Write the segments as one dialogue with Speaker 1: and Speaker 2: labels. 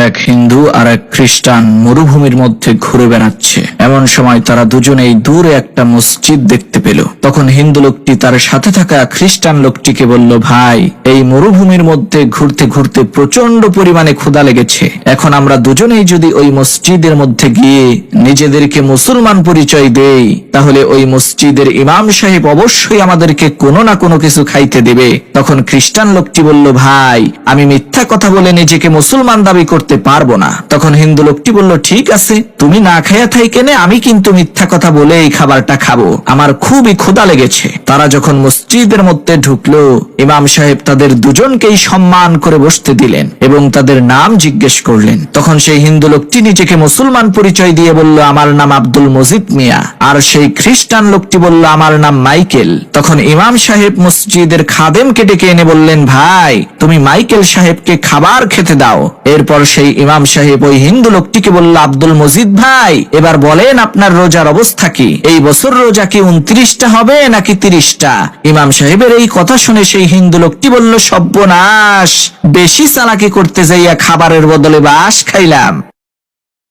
Speaker 1: এক হিন্দু আর এক খ্রিস্টান মরুভূমির মধ্যে ঘুরে বেড়াচ্ছে। এমন সময় তারা দুজনেই দূরে একটা মসজিদ দেখতে পেল। তখন হিন্দু লোকটি তার সাথে থাকা খ্রিস্টান লোকটিকে বলল, ভাই, এই মরুভূমির মধ্যে ঘুরতে ঘুরতে প্রচন্ড পরিমাণে ক্ষুধা লেগেছে। এখন আমরা দুজনেই যদি ওই মসজিদের মধ্যে গিয়ে নিজেদেরকে মুসলমান পরিচয় দেই, তাহলে ওই মসজিদের ইমাম সাহেব অবশ্যই আমাদেরকে কোনো না কোনো কিছু খাইতে দেবে। তখন খ্রিস্টান লোকটি বলল, ভাই, আমি মিথ্যা কথা বলে নিজেকে মুসলমান দাবি করতে পারবো না। তখন হিন্দু লোকটি বলল, ঠিক আছে, তুমি না খাইয়া থাইকেনে আমি কিন্তু মিথ্যা কথা বলে এই খাবারটা খাবো, আমার খুবই ক্ষুধা লেগেছে। তারা যখন মসজিদের মধ্যে ঢুকলো, ইমাম সাহেব তাদের দুজনকেই সম্মান করে বসতে দিলেন এবং তাদের নাম জিজ্ঞেস করলেন। তখন সেই হিন্দু লোকটি নিজেকে মুসলমান পরিচয় দিয়ে বলল, আমার নাম আব্দুল মজিদ মিয়া। আর সেই খ্রিস্টান লোকটি বলল, আমার নাম মাইকেল। তখন ইমাম সাহেব মসজিদের খাদেমকে ডেকে এনে বললেন, ভাই, তুমি মাইকেল সাহেবকে খাবার খেতে দাও। এরপর সেই ইমাম সাহেব ওই হিন্দু লোকটিকে বলল, আব্দুল মজিদ ভাই, এবার বলেন আপনার রোজার অবস্থা কি? এই বছর রোজা কি 29টা হবে নাকি 30টা? ইমাম সাহেবের এই কথা শুনে সেই হিন্দু লোকটি বলল, সর্বনাশ, বেশি চালাকি করতে যাইয়া খাবারের বদলে বাস খাইলাম।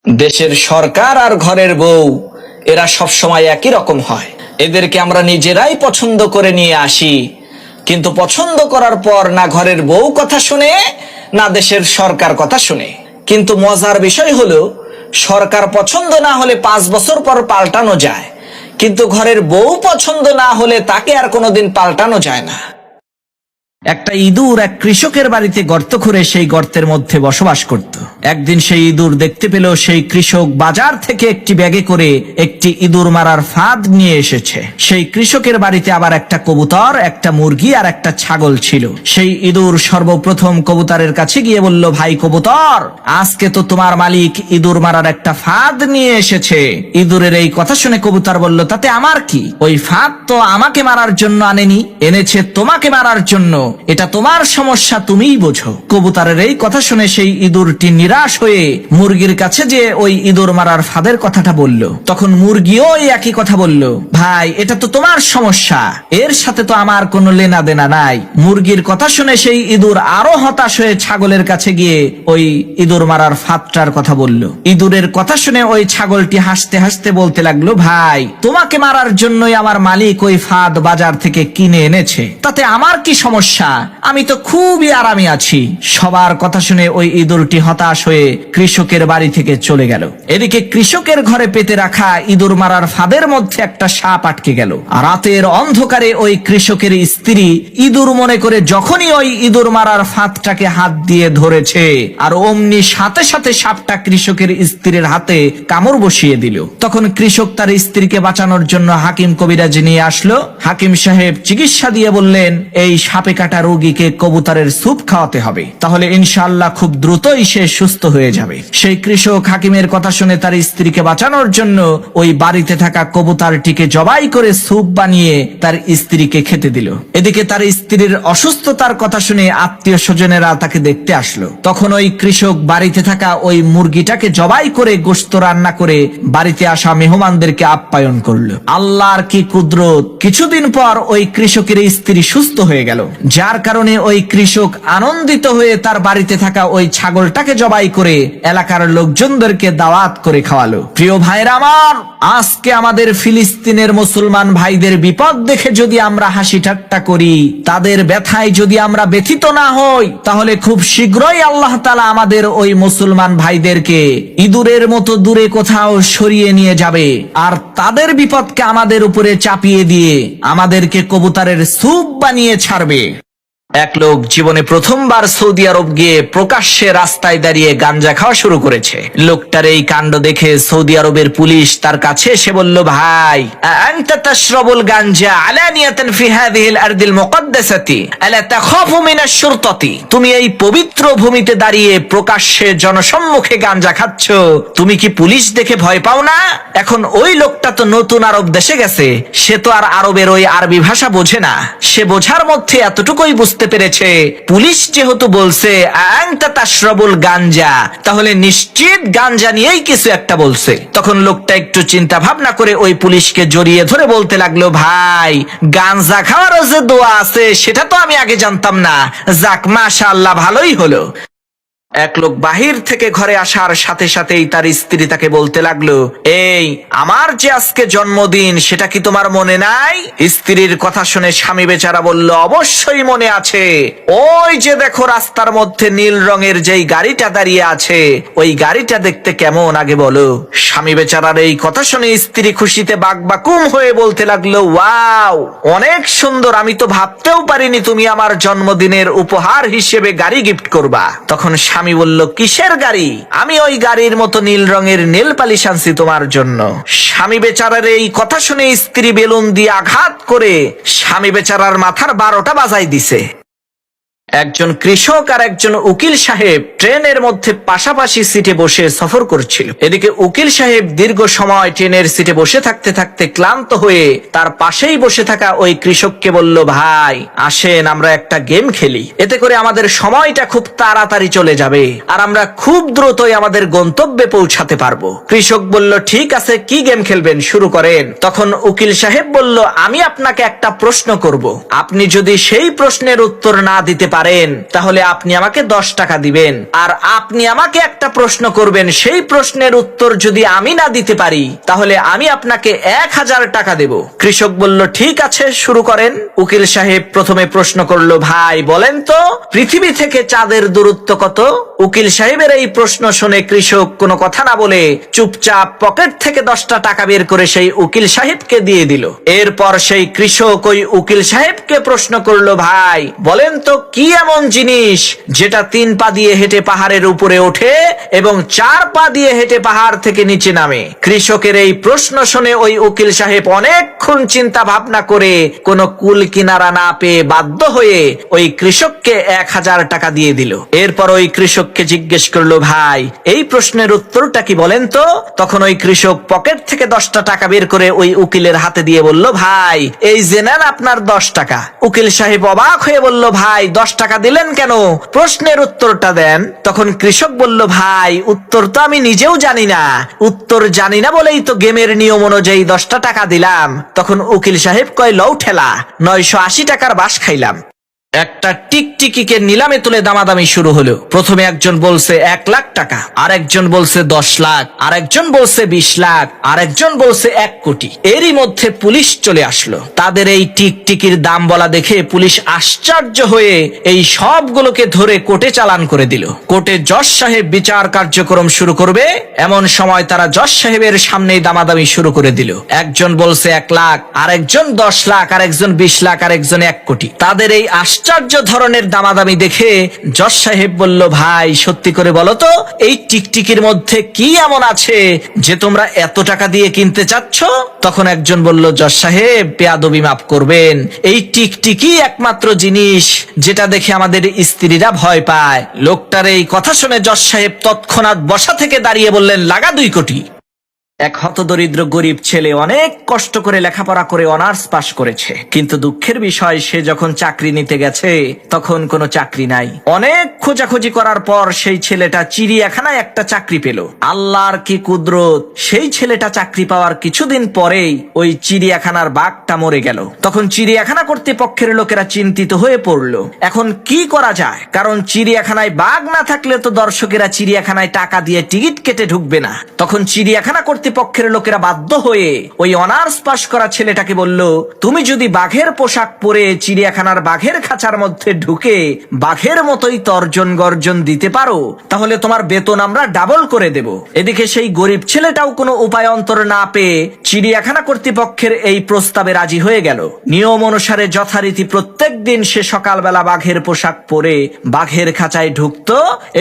Speaker 1: দেশের সরকার আর ঘরের বউ এরা সব সময় একই রকম হয়। এদেরকে আমরা নিজেরাই পছন্দ করে নিয়ে আসি, কিন্তু পছন্দ করার পর না ঘরের বউ কথা শুনে না দেশের সরকার কথা শুনে। কিন্তু মজার বিষয় হলো, সরকার পছন্দ না হলে 5 বছর পর পাল্টানো যায়, কিন্তু ঘরের বউ পছন্দ না হলে তাকে আর কোনোদিন পাল্টানো যায় না। একটা ইঁদুর এক কৃষকের বাড়িতে গর্ত খুঁড়ে সেই গর্তের মধ্যে বসবাস করত। একদিন সেই ইঁদুর দেখতে পেল সেই কৃষক বাজার থেকে একটি ব্যাগে করে একটি ইঁদুর মারার ফাঁদ নিয়ে এসেছে। সেই কৃষকের বাড়িতে আবার একটা কবুতর, একটা মুরগি আর একটা ছাগল ছিল। সেই ইঁদুর সর্বপ্রথম কবুতরের কাছে গিয়ে বলল, ভাই কবুতর, আজকে তো তোমার মালিক ইঁদুর মারার একটা ফাঁদ নিয়ে এসেছে। ইঁদুরের এই কথা শুনে কবুতর বলল, তাতে আমার কি? ওই ফাঁদ তো আমাকে মারার জন্য আনেনি, এনেছে তোমাকে মারার জন্য। এটা তোমার সমস্যা, তুমিই বোঝো। কবুতরের এই কথা শুনে সেই ইঁদুরটি নিরাশ হয়ে মুরগির কাছে যে ওই ইঁদুর মারার ফাঁদের কথাটা বলল। তখন মুরগিও এই একই কথা বলল, ভাই, এটা তো তোমার সমস্যা, এর সাথে তো আমার কোনো লেনা দেনা নাই। মুরগির কথা শুনে সেই ইঁদুর আরো হতাশ হয়ে ছাগলের কাছে গিয়ে ওই ইঁদুর মারার ফাঁদটার কথা বলল। ইঁদুরের কথা শুনে ওই ছাগলটি হাসতে হাসতে বলতে লাগলো, ভাই, তোমাকে মারার জন্যই আমার মালিক ওই ফাঁদ বাজার থেকে কিনে এনেছে, তাতে আমার কি সমস্যা? আমি তো খুবই আরামে আছি। সবার কথা শুনে ওই ইঁদুরটি হতাশ হয়ে কৃষকের বাড়ি থেকে চলে গেল। এদিকে কৃষকের ঘরে পেতে রাখা ইঁদুর মারার ফাঁদের মধ্যে একটা সাপ আটকে গেল। রাতের অন্ধকারে ওই কৃষকের স্ত্রী ইঁদুর মনে করে যখনই ওই ইঁদুর মারার ফাঁদটাকে হাত দিয়ে ধরেছে, আর অমনি সাথে সাথে সাপটা কৃষকের স্ত্রীর হাতে কামড় বসিয়ে দিল। তখন কৃষক তার স্ত্রীকে বাঁচানোর জন্য হাকিম কবিরাজ নিয়ে আসলো। হাকিম সাহেব চিকিৎসা দিয়ে বললেন, এই সাপে কাটা রোগীকে কবুতরের স্যুপ খাওয়াতে হবে, তাহলে ইনশাআল্লাহ খুব দ্রুতই সে সুস্থ হয়ে যাবে। সেই কৃষক হাকিমের কথা শুনে তার স্ত্রীকে বাঁচানোর জন্য ওই বাড়িতে থাকা কবুতরটিকে জবাই করে স্যুপ বানিয়ে তার স্ত্রীকে খেতে দিল। এদিকে তার স্ত্রীর অসুস্থতার কথা শুনে আত্মীয় স্বজনেরা তাকে দেখতে আসলো। তখন ওই কৃষক বাড়িতে থাকা ওই মুরগিটাকে জবাই করে গোশত রান্না করে বাড়িতে আসা মেহমানদেরকে আপ্যায়ন করলো। আল্লাহর কি কুদরত, কিছুদিন পর ওই কৃষকের স্ত্রী সুস্থ হয়ে গেল, যার কারণে ওই কৃষক আনন্দিত হয়ে তার বাড়িতে থাকা ওই ছাগলটাকে জবাই করে এলাকার লোকজনদেরকে দাওয়াত করে খাওয়ালো। প্রিয় ভাইরা আমার, আজকে আমাদের ফিলিস্তিনের মুসলমান ভাইদের বিপদ দেখে যদি আমরা হাসি ঠাট্টা করি, তাদের ব্যথায় যদি আমরা ব্যথিত না হই, তাহলে খুব শীঘ্রই আল্লাহ তাআলা আমাদের ওই মুসলমান ভাইদেরকে ইঁদুরের মতো দূরে কোথাও সরিয়ে নিয়ে যাবে, আর তাদের বিপদকে আমাদের উপরে চাপিয়ে দিয়ে আমাদেরকে কবুতরের স্যুপ বানিয়ে ছাড়বে। এক লোক জীবনে প্রথমবার সৌদি আরব গিয়ে প্রকাশ্যে রাস্তায় দাঁড়িয়ে গাঞ্জা খাওয়া শুরু করেছে। লোকটার এই কাণ্ড দেখে সৌদি আরবের পুলিশ তার কাছে এসে বলল, ভাই, আনতা তাশরাবুল গাঞ্জা আলানিয়াতান ফি হাযিহিল আরদিল মুকদ্দাসাতি আলা তাখাফু মিনাশ শুরতাতি, তুমি এই পবিত্র ভূমিতে দাঁড়িয়ে প্রকাশ্যে জনসম্মুখে গাঞ্জা খাচ্ছ, তুমি কি পুলিশ দেখে ভয় পাও না? এখন ওই লোকটা তো নতুন আরব দেশে গেছে, সে তো আর আরবের ওই আরবি ভাষা বোঝে না। সে বোঝার মধ্যে এতটুকুই বুঝতে পেরেছে, পুলিশ যেহেতু বলছে আনতা তাশরাবুল গাঞ্জা, তাহলে নিশ্চিত গাঞ্জা নিয়েই কিছু একটা বলছে। তখন লোকটা একটু চিন্তা ভাবনা করে ওই পুলিশকে জড়িয়ে ধরে বলতে লাগলো, ভাই, গাঞ্জা খাওয়ারও যে দোয়া আছে সেটা তো আমি আগে জানতাম না, যাক মাশাআল্লাহ, ভালোই হলো। এক লোক বাহির থেকে ঘরে আসার সাথে সাথেই তার স্ত্রী তাকে বলতে লাগলো, এই আমার যে আজকে জন্মদিন সেটা কি তোমার মনে নাই? স্ত্রীর কথা শুনে স্বামী বেচারা বলল, অবশ্যই মনে আছে। ওই যে দেখো রাস্তার মধ্যে নীল রঙের যেই গাড়িটা দাঁড়িয়ে আছে, ওই গাড়িটা দেখতে কেমন আগে বলো। স্বামী বেচারার এই কথা শুনে স্ত্রী খুশিতে বাকবাকুম হয়ে বলতে লাগলো, ওয়াও, অনেক সুন্দর, আমি তো ভাবতেও পারিনি তুমি আমার জন্মদিনের উপহার হিসেবে গাড়ি গিফট করবা। তখন স্বামী বলল, কিসের গাড়ি? আমি ওই গাড়ির মতো নীল রঙের নেল পালিশ আনছি তোমার জন্য। স্বামী বেচারার এই কথা শুনে স্ত্রী বেলুন দিয়ে আঘাত করে স্বামী বেচারার মাথার 12টা বাজাই দিছে। একজন কৃষক আর একজন উকিল সাহেব ট্রেনের মধ্যে পাশাপাশি সিটে বসে সফর করছিল। এদিকে উকিল সাহেব দীর্ঘ সময় ট্রেনের সিটে বসে থাকতে থাকতে ক্লান্ত হয়ে তার পাশেই বসে থাকা ওই কৃষককে বলল, ভাই আসেন আমরা একটা গেম খেলি, এতে করে আমাদের সময়টা খুব তাড়াতাড়ি চলে যাবে আর আমরা খুব দ্রুতই আমাদের গন্তব্যে পৌঁছাতে পারবো। কৃষক বলল, ঠিক আছে, কি গেম খেলবেন, শুরু করেন। তখন উকিল সাহেব বলল, আমি আপনাকে একটা প্রশ্ন করব, আপনি যদি সেই প্রশ্নের উত্তর না দিতে পারেন তাহলে আপনি আমাকে 10 টাকা দিবেন, আর আপনি আমাকে একটা প্রশ্ন করবেন, সেই প্রশ্নের উত্তর যদি আমি না দিতে পারি তাহলে আমি আপনাকে 1000 টাকা দেব। কৃষক বলল, ঠিক আছে, শুরু করেন। উকিল সাহেব প্রথমে প্রশ্ন করলো, ভাই বলেন তো পৃথিবী থেকে চাঁদের দূরত্ব কত? উকিল সাহেবের এই প্রশ্ন শুনে কৃষক কোনো কথা না বলে চুপচাপ পকেট থেকে 10টা টাকা বের করে সেই উকিল সাহেবকে দিয়ে দিল। এরপর সেই কৃষক ওই উকিল সাহেবকে প্রশ্ন করলো, ভাই বলেন তো কি এমন জিনিস যেটা 3 পা দিয়ে হেঁটে পাহাড়ের উপরে ওঠে এবং 4 পা দিয়ে হেঁটে পাহাড় থেকে নিচে নামে? কৃষকের এই প্রশ্ন শুনে ওই উকিল সাহেব অনেকক্ষণ চিন্তা ভাবনা করে কোনো কুল কিনারা না পেয়ে বাধ্য হয়ে ওই কৃষককে 1000 টাকা দিয়ে দিল। এরপর ওই কৃষককে জিজ্ঞেস করলো, ভাই এই প্রশ্নের উত্তরটা কি বলেন তো? তখন ওই কৃষক পকেট থেকে 10টা টাকা বের করে ওই উকিলের হাতে দিয়ে বলল, ভাই এই যে নেন আপনার 10 টাকা। উকিল সাহেব অবাক হয়ে বলল, ভাই 10 টাকা দিলেন কেন? প্রশ্নের উত্তরটা দেন। তখন কৃষক বলল, ভাই উত্তর তো আমি নিজেও জানি না, উত্তর জানি না বলেই তো গেমের নিয়ম অনুযায়ী 10টা টাকা দিলাম। তখন উকিল সাহেব কয়, লও ঠেলা, 980 টাকার বাস খাইলাম। একটা টিকটিকিকে নিলামে তুলে দামাদামি শুরু হলো। প্রথমে একজন বলছে 1 লাখ টাকা, আরেকজন বলছে 10 লাখ, আরেকজন বলছে 20 লাখ, আরেকজন বলছে 1 কোটি। এরই মধ্যে পুলিশ চলে আসলো। তাদের এই টিকটিকির দাম বলা দেখে পুলিশ আশ্চর্য হয়ে এই সবগুলোকে ধরে কোর্টে চালান করে দিল। কোর্টে জজ সাহেব বিচার কার্যক্রম শুরু করবে, এমন সময় তারা জজ সাহেবের সামনেই দামাদামি শুরু করে দিল। একজন বলছে 1 লাখ, আরেকজন 10 লাখ, আরেকজন 20 লাখ, আরেকজন 1 কোটি। তাদের এই আশ্চর্য ধরনের দামাদামি দেখে জজ সাহেব বলল, ভাই সত্যি করে বলো তো এই টিকটিকির মধ্যে কি এমন আছে যে তোমরা এত টাকা দিয়ে কিনতে চাচ্ছ? তখন একজন বলল, জজ সাহেব বেয়াদবি মাফ করবেন, এই টিকটিকি একমাত্র জিনিস যেটা দেখে আমাদের স্ত্রীরা ভয় পায়। লোকটার এই কথা শুনে জজ সাহেব তৎক্ষণাৎ বসা থেকে দাঁড়িয়ে বললেন, লাগা 2 কোটি। এক হতদরিদ্র গরিব ছেলে অনেক কষ্ট করে লেখাপড়া করে অনার্স পাশ করেছে, কিন্তু দুঃখের বিষয় সে যখন চাকরি নিতে গেছে তখন কোনো চাকরি নাই। অনেক খোঁজাখুঁজি করার পর সেই ছেলেটা চিড়িয়াখানায় একটা চাকরি পেল। আল্লাহর কি কুদরত, সেই ছেলেটা চাকরি পাওয়ার কিছুদিন পরেই ওই চিড়িয়াখানার বাঘটা মরে গেল। তখন চিড়িয়াখানা কর্তৃপক্ষের লোকেরা চিন্তিত হয়ে পড়লো, এখন কি করা যায়? কারণ চিড়িয়াখানায় বাঘ না থাকলে তো দর্শকেরা চিড়িয়াখানায় টাকা দিয়ে টিকিট কেটে ঢুকবে না। তখন চিড়িয়াখানা কর্তৃপক্ষের লোকেরা বাধ্য হয়ে ওই অনার্স পাশ করা ছেলেটাকে বলল, তুমি যদি বাঘের পোশাক পরে চিড়িয়াখানার বাঘের খাঁচার মধ্যে ঢুকে বাঘের মতোই তর্জন গর্জন দিতে পারো তাহলে তোমার বেতন আমরা ডাবল করে দেব। এদিকে সেই গরিব ছেলেটাও কোনো উপায় অন্তর না পেয়ে চিড়িয়াখানা কর্তৃপক্ষের এই প্রস্তাবে রাজি হয়ে গেল। নিয়ম অনুসারে যথারীতি প্রত্যেক দিন সে সকালবেলা বাঘের পোশাক পরে বাঘের খাঁচায় ঢুকত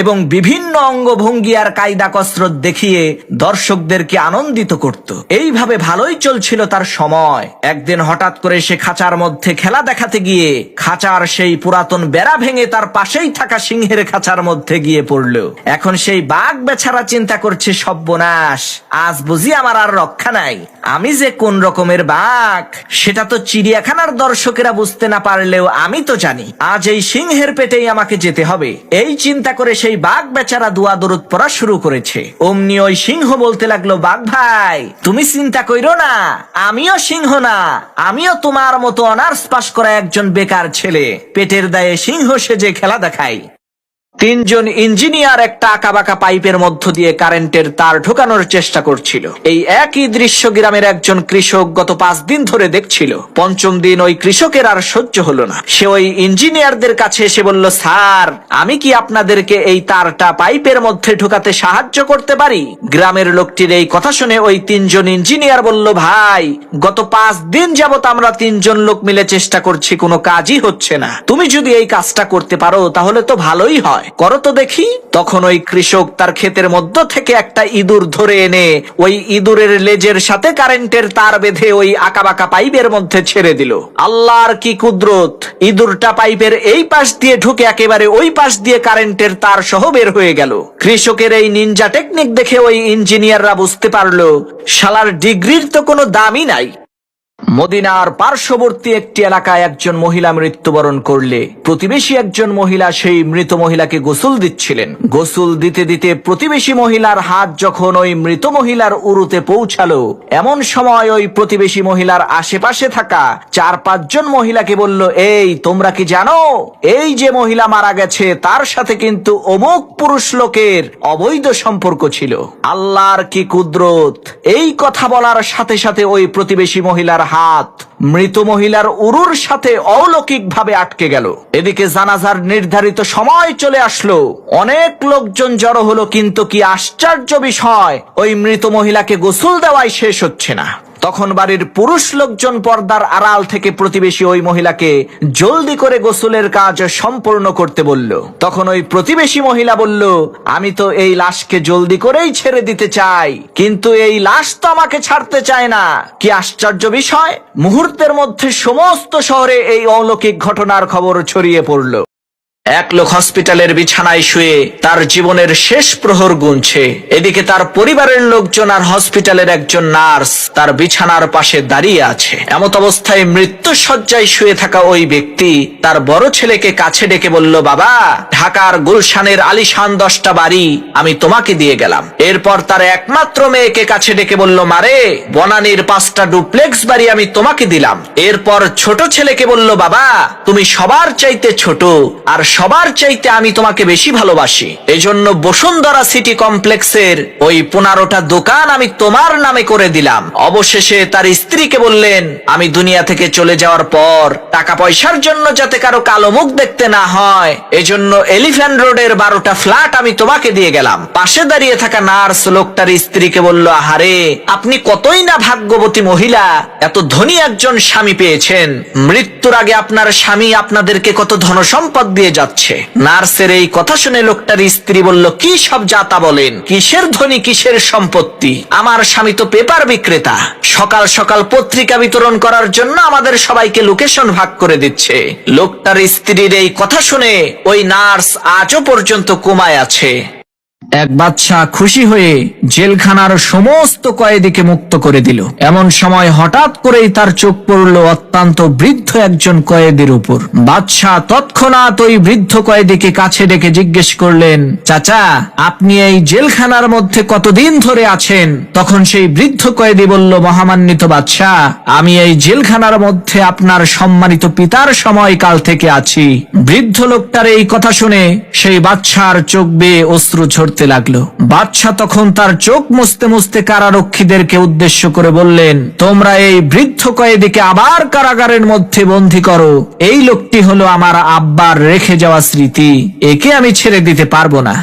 Speaker 1: এবং বিভিন্ন অঙ্গভঙ্গি আর কায়দা কসরত দেখিয়ে দর্শকদেরকে আনন্দিত করত। এইভাবে ভালোই চলছিল তার সময়। একদিন হঠাৎ করে সে খাঁচার মধ্যে খেলা দেখাতে গিয়ে খাঁচার সেই পুরাতন বেড়া ভেঙে তার পাশেই থাকা সিংহের খাঁচার মধ্যে গিয়ে পড়ল। এখন সেই বাঘ বেচারা চিন্তা করছে, সর্বনাশ, আজ বুঝি আমার আর রক্ষা নাই। আমি যে কোন রকমের বাঘ সেটা তো চিড়িয়াখানার দর্শকেরা বুঝতে না পারলেও আমি তো জানি। আজ এই সিংহের পেটেই আমাকে যেতে হবে। এই চিন্তা করে সেই বাঘ বেচারা দুয়া দরুদ পড়া শুরু করেছে। অমনি ওই সিংহ বলতে লাগলো, বাঘ ভাই তুমি চিন্তা কইরো না, আমিও সিংহ না, আমিও তোমার মতো অনার্স পাশ করা একজন বেকার ছেলে, পেটের দায়ে সিংহ সেজে খেলা দেখাই। তিনজন ইঞ্জিনিয়ার একটা আঁকাবাঁকা পাইপের মধ্য দিয়ে কারেন্টের তার ঢোকানোর চেষ্টা করছিল। এই একই দৃশ্য গ্রামের একজন কৃষক গত 5 দিন ধরে দেখছিল। পঞ্চম দিন ওই কৃষকের আর সহ্য হলো না। সে ওই ইঞ্জিনিয়ারদের কাছে এসে বলল, স্যার, আমি কি আপনাদেরকে এই তারটা পাইপের মধ্যে ঢোকাতে সাহায্য করতে পারি? গ্রামের লোকটির এই কথা শুনে ওই তিনজন ইঞ্জিনিয়ার বলল, ভাই, গত 5 দিন যাবত আমরা 3 জন লোক মিলে চেষ্টা করছি, কোনো কাজই হচ্ছে না। তুমি যদি এই কাজটা করতে পারো তাহলে তো ভালোই হয়, করো তো দেখি। তখন ওই কৃষক তার ক্ষেতের মধ্য থেকে একটা ইঁদুর ধরে এনে ওই ইঁদুরের লেজের সাথে কারেন্টের তার বেঁধে ওই আঁকাবাঁকা পাইপের মধ্যে ছেড়ে দিল। আল্লাহর কি কুদরত! ইঁদুরটা পাইপের এই পাশ দিয়ে ঢুকে একেবারে ওই পাশ দিয়ে কারেন্টের তার সহ বের হয়ে গেল। কৃষকের এই নিনজা টেকনিক দেখে ওই ইঞ্জিনিয়াররা বুঝতে পারলো, শালার ডিগ্রির তো কোনো দামই নাই। মদিনার পার্শ্ববর্তী একটি এলাকায় একজন মহিলা মৃত্যুবরণ করলে প্রতিবেশী একজন মহিলা সেই মৃত মহিলাকে গোসল দিচ্ছিলেন। গোসল দিতে দিতে প্রতিবেশী মহিলার হাত যখন ওই মৃত মহিলার উরুতে পৌঁছালো, এমন সময় ওই প্রতিবেশী মহিলার আশেপাশে থাকা 4-5 জন মহিলাকে বলল, এই তোমরা কি জানো এই যে মহিলা মারা গেছে তার সাথে কিন্তু অমুক পুরুষ লোকের অবৈধ সম্পর্ক ছিল। আল্লাহর কি কুদরত! এই কথা বলার সাথে সাথে ওই প্রতিবেশী মহিলার হাত মৃত মহিলার উরুর সাথে অলৌকিকভাবে আটকে গেল। এদিকে জানাজার নির্ধারিত সময় চলে আসলো, অনেক লোকজন জড়ো হলো, কিন্তু কি আশ্চর্য বিষয়, ওই মৃত মহিলাকে গোসল দেওয়াই শেষ হচ্ছে না। তখন বাড়ির পুরুষ লোকজন পর্দার আড়াল থেকে প্রতিবেশী ওই মহিলাকে জলদি করে গোসলের কাজ সম্পূর্ণ করতে বলল। তখন ওই প্রতিবেশী মহিলা বলল, আমি তো এই লাশকে জলদি করেই ছেড়ে দিতে চাই, কিন্তু এই লাশ তো আমাকে ছাড়তে চায় না। কি আশ্চর্য বিষয়! মুহূর্তের মধ্যে সমস্ত শহরে এই অলৌকিক ঘটনার খবর ছড়িয়ে পড়ল। এক লোক হসপিটালের বিছানায় শুয়ে তার জীবনের শেষ প্রহর গুনছে। এদিকে তার পরিবারের লোকজন আর হসপিটালের একজন নার্স তার বিছানার পাশে দাঁড়িয়ে আছে। এমত অবস্থায় মৃত্যু শয্যায় শুয়ে থাকা ওই ব্যক্তি তার বড় ছেলেকে কাছে ডেকে বলল, বাবা, ঢাকার গুলশানের আলিশান 10টা বাড়ি আমি তোমাকে দিয়ে গেলাম। এরপর তার একমাত্র মেয়েকে কাছে ডেকে বলল, মারে, বনানীর 5টা ডুপ্লেক্স বাড়ি আমি তোমাকে দিলাম। এরপর ছোট ছেলেকে বলল, বাবা, তুমি সবার চাইতে ছোট, আর সবার চাইতে আমি তোমাকে বেশি ভালোবাসি, এজন্য বসুন্ধরা সিটি কমপ্লেক্সের ওই 15টা দোকান আমি তোমার নামে করে দিলাম। অবশেষে তার স্ত্রীকে বললেন, আমি দুনিয়া থেকে চলে যাওয়ার পর টাকা পয়সার জন্য যাতে কারো কালো মুখ দেখতে না হয়, এজন্য এলিফ্যান্ট রোডের 12টা ফ্ল্যাট আমি তোমাকে দিয়ে গেলাম। পাশে দাঁড়িয়ে থাকা নার্স লোকটার স্ত্রীকে বলল, আহারে, আপনি কতই না ভাগ্যবতী মহিলা, এত ধনী একজন স্বামী পেয়েছেন। মৃত্যুর আগে আপনার স্বামী আপনাদেরকে কত ধনসম্পদ দিয়ে যাচ্ছে। নার্সের এই কথা শুনে লোকটার স্ত্রী বলল, কি সব যাতা বলেন, কিসের ধনী, কিসের সম্পত্তি? আমার স্বামী তো পেপার বিক্রেতা, সকাল সকাল পত্রিকা বিতরণ করার জন্য আমাদের সবাইকে লোকেশন ভাগ করে দিচ্ছে। লোকটার স্ত্রীর এই কথা শুনে ওই নার্স আজও পর্যন্ত কোমায় আছে। এক বাদশা খুশি হয়ে জেলখানার সমস্ত কয়েদিকে মুক্ত করে দিল। এমন সময় হঠাৎ করেই তার চোখ পড়ল অত্যন্ত বৃদ্ধ একজন কয়েদির উপর। বাদশা তৎক্ষণাৎ ওই বৃদ্ধ কয়েদিকে কাছে ডেকে জিজ্ঞেস করলেন, চাচা, আপনি এই জেলখানার মধ্যে কতদিন ধরে আছেন? তখন সেই বৃদ্ধ কয়েদি বলল, মহামান্বিত বাদশা, আমি এই জেলখানার মধ্যে আপনার সম্মানিত পিতার সময়কাল থেকে আছি। বৃদ্ধ লোকটার এই কথা শুনে সেই বাদশার চোখ বেয়ে অশ্রু ঝরতে লাগলো। বাদশা তখন তার চোখ মুছতে মুছতে কারারক্ষীদেরকে উদ্দেশ্য করে বললেন, তোমরা এই বৃদ্ধ কয়েদিকে আবার কারাগারের মধ্যে বন্দী করো। এই লোকটি হলো আমার আব্বার রেখে যাওয়া স্মৃতি, একে আমি ছেড়ে দিতে পারবো না।